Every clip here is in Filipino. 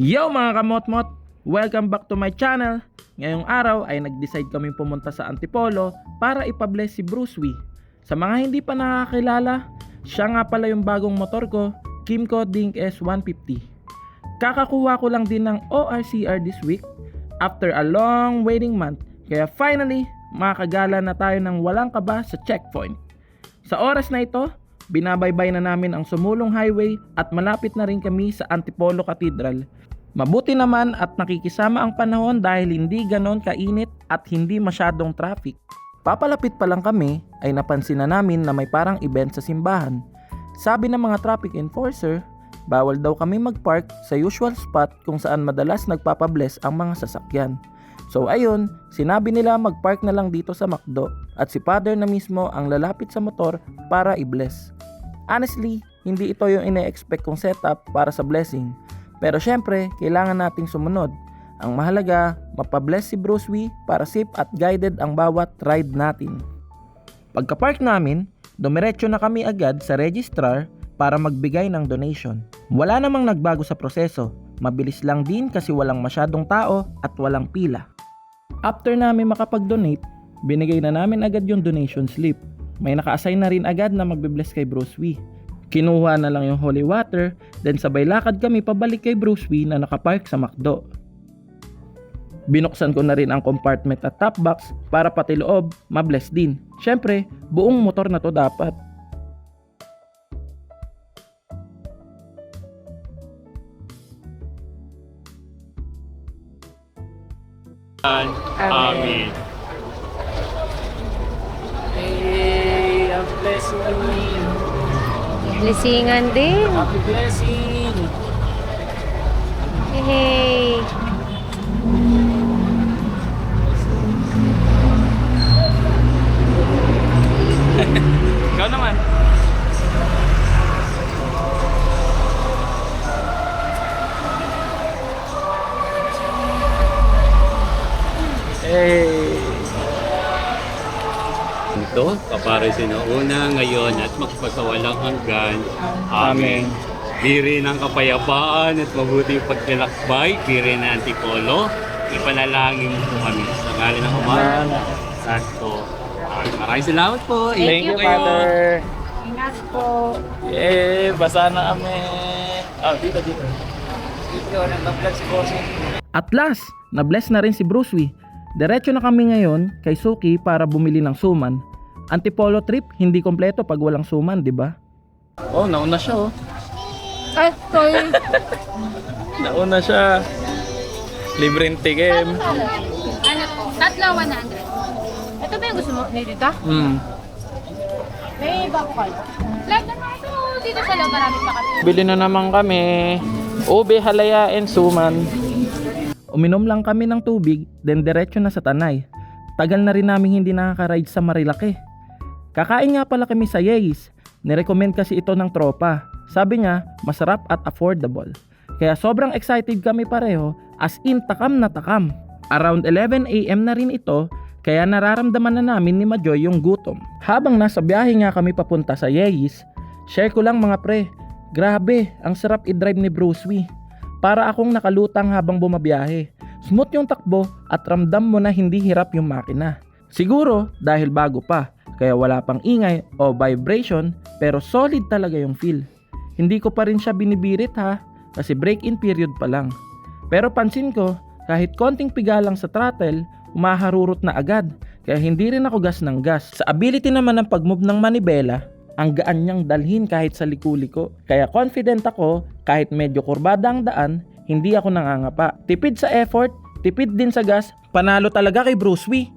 Yo mga kamotmot! Welcome back to my channel! Ngayong araw ay nag-decide kami pumunta sa Antipolo para ipabless si Bruce Wee. Sa mga hindi pa nakakilala, siya nga pala yung bagong motor ko, Kymco Dink S150. Kakakuha ko lang din ng ORCR this week after a long waiting month, kaya finally makakagala na tayo ng walang kaba sa checkpoint. Sa oras na ito, binabaybay na namin ang sumulong highway at malapit na rin kami sa Antipolo Cathedral. Mabuti naman at nakikisama ang panahon dahil hindi ganon kainit at hindi masyadong traffic. Papalapit pa lang kami ay napansin na namin na may parang event sa simbahan. Sabi ng mga traffic enforcer, bawal daw kami magpark sa usual spot kung saan madalas nagpapabless ang mga sasakyan. So ayun, sinabi nila magpark na lang dito sa McDo at si Father na mismo ang lalapit sa motor para i-bless. Honestly, hindi ito yung ine-expect kong setup para sa blessing. Pero syempre, kailangan nating sumunod. Ang mahalaga, mapabless si Bruce Wee para safe at guided ang bawat ride natin. Pagka-park namin, dumiretso na kami agad sa registrar para magbigay ng donation. Wala namang nagbago sa proseso. Mabilis lang din kasi walang masyadong tao at walang pila. After namin makapag-donate, binigay na namin agad yung donation slip. May naka-assign na rin agad na magbe-bless kay Bruce Wee. Kinuha na lang yung holy water, then sabay lakad kami pabalik kay Bruce Wee na nakapark sa McDo. Binuksan ko na rin ang compartment at top box para pati loob mabless din. Syempre, buong motor na to dapat. Amen. Hey, a blessing. Blessingan din. Happy blessing. Hey. Ikaw naman. Hey. Ito, kapare sinauna ngayon at magpasawalang hanggan. Amen. Biri ng kapayapaan at mabuting paglalakbay, biri ng Antipolo. Ipanalangin mo po kami sa ngalan ng Ama, Santo. Maraming salamat po. Thank you, kayo. Father. Ingat po. Yeah, basa na kami. Dito. Dito, nag-vlog si Bossing. At last, na-bless na rin si Bruce Wee. Diretso na kami ngayon kay Suki para bumili ng suman. Antipolo trip, hindi kompleto pag walang suman, di ba? Oh, nauna siya oh. Ay, sorry. Nauna siya. Libreng tikim. Ano po? Tatlo 100. Ito ba yung gusto mo? Dito? May bago kayo. Like naman ito. Dito sa loob marami pa kami. Bili na naman kami. Ube, halaya, and suman. Uminom lang kami ng tubig, then diretso na sa Tanay. Tagal na rin namin hindi nakaka-ride sa Marilake. Kakain nga pala kami sa Yeis. Nirecommend kasi ito ng tropa. Sabi niya, masarap at affordable. Kaya sobrang excited kami pareho, as in takam na takam. Around 11 AM na rin ito, kaya nararamdaman na namin ni Majoy yung gutom. Habang nasa biyahe nga kami papunta sa Yeis, share ko lang mga pre, grabe, ang sarap i-drive ni Bruce Wee. Para akong nakalutang habang bumabiyahe. Smooth yung takbo at ramdam mo na hindi hirap yung makina. Siguro dahil bago pa, kaya wala pang ingay o vibration, pero solid talaga yung feel. Hindi ko pa rin siya binibirit ha, kasi break-in period pa lang. Pero pansin ko, kahit konting piga lang sa throttle, umaharurot na agad, kaya hindi rin ako gas ng gas. Sa ability naman ng pag-move ng manibela, ang gaan niyang dalhin kahit sa liko-liko. Kaya confident ako, kahit medyo kurbada ang daan, hindi ako nangangapa. Tipid sa effort, tipid din sa gas, panalo talaga kay Bruce Wee.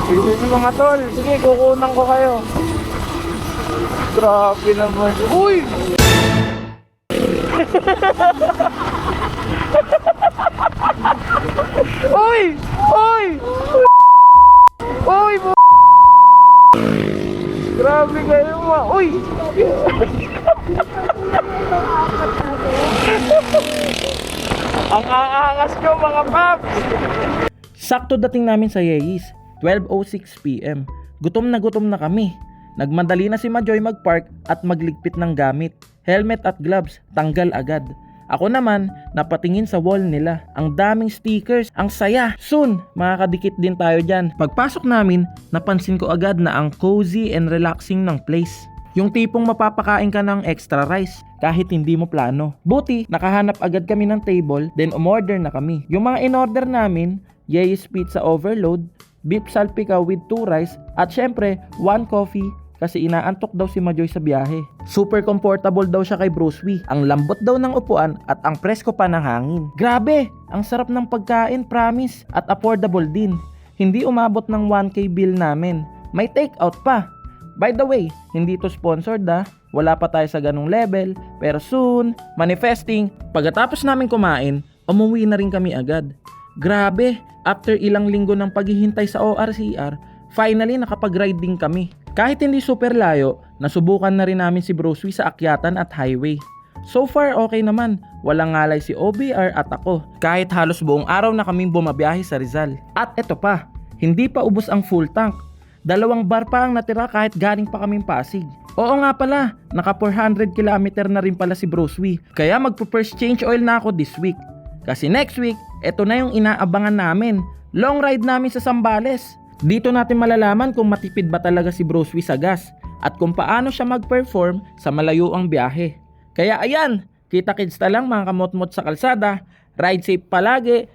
Ito mga tol. Sige, kukunan ko kayo. Grabe naman. Uy! Uy! Uy! Uy! Grabe kayo mga. Uy! Ang aangas ko mga paps! Sakto dating namin sa Yeis, 12:06 PM. Gutom na kami. Nagmadali na si Majoy magpark at magligpit ng gamit. Helmet at gloves, tanggal agad. Ako naman, napatingin sa wall nila. Ang daming stickers, ang saya. Soon, makakadikit din tayo dyan. Pagpasok namin, napansin ko agad na ang cozy and relaxing ng place. Yung tipong mapapakain ka ng extra rice kahit hindi mo plano. Buti, nakahanap agad kami ng table, then umorder na kami. Yung mga in-order namin, Ye's Pizza Overload, beef salpika with 2 rice, at syempre, 1 coffee kasi inaantok daw si Majoy sa biyahe. Super comfortable daw siya kay Bruce Wee. Ang lambot daw ng upuan at ang presko pa ng hangin. Grabe! Ang sarap ng pagkain, promise. At affordable din. Hindi umabot ng 1K bill namin. May take out pa. By the way, hindi to sponsored Wala pa tayo sa ganung level. Pero soon, manifesting. Pagkatapos namin kumain, umuwi na rin kami agad. Grabe! After ilang linggo ng paghihintay sa ORCR, finally nakapag-ride din kami. Kahit hindi super layo, nasubukan na rin namin si Bruce Wee sa akyatan at highway. So far okay naman, walang ngalay si OBR at ako. Kahit halos buong araw na kaming bumabiyahe sa Rizal. At eto pa, hindi pa ubos ang full tank. 2 bar pa ang natira kahit galing pa kaming Pasig. Oo nga pala, naka 400 km na rin pala si Bruce Wee. Kaya magpo-first change oil na ako this week. Kasi next week, eto na yung inaabangan namin. Long ride namin sa Zambales. Dito natin malalaman kung matipid ba talaga si Bruce Wee sa gas at kung paano siya mag-perform sa malayuang biyahe. Kaya ayan, kita-kits na lang mga kamot-mot sa kalsada, ride safe palagi.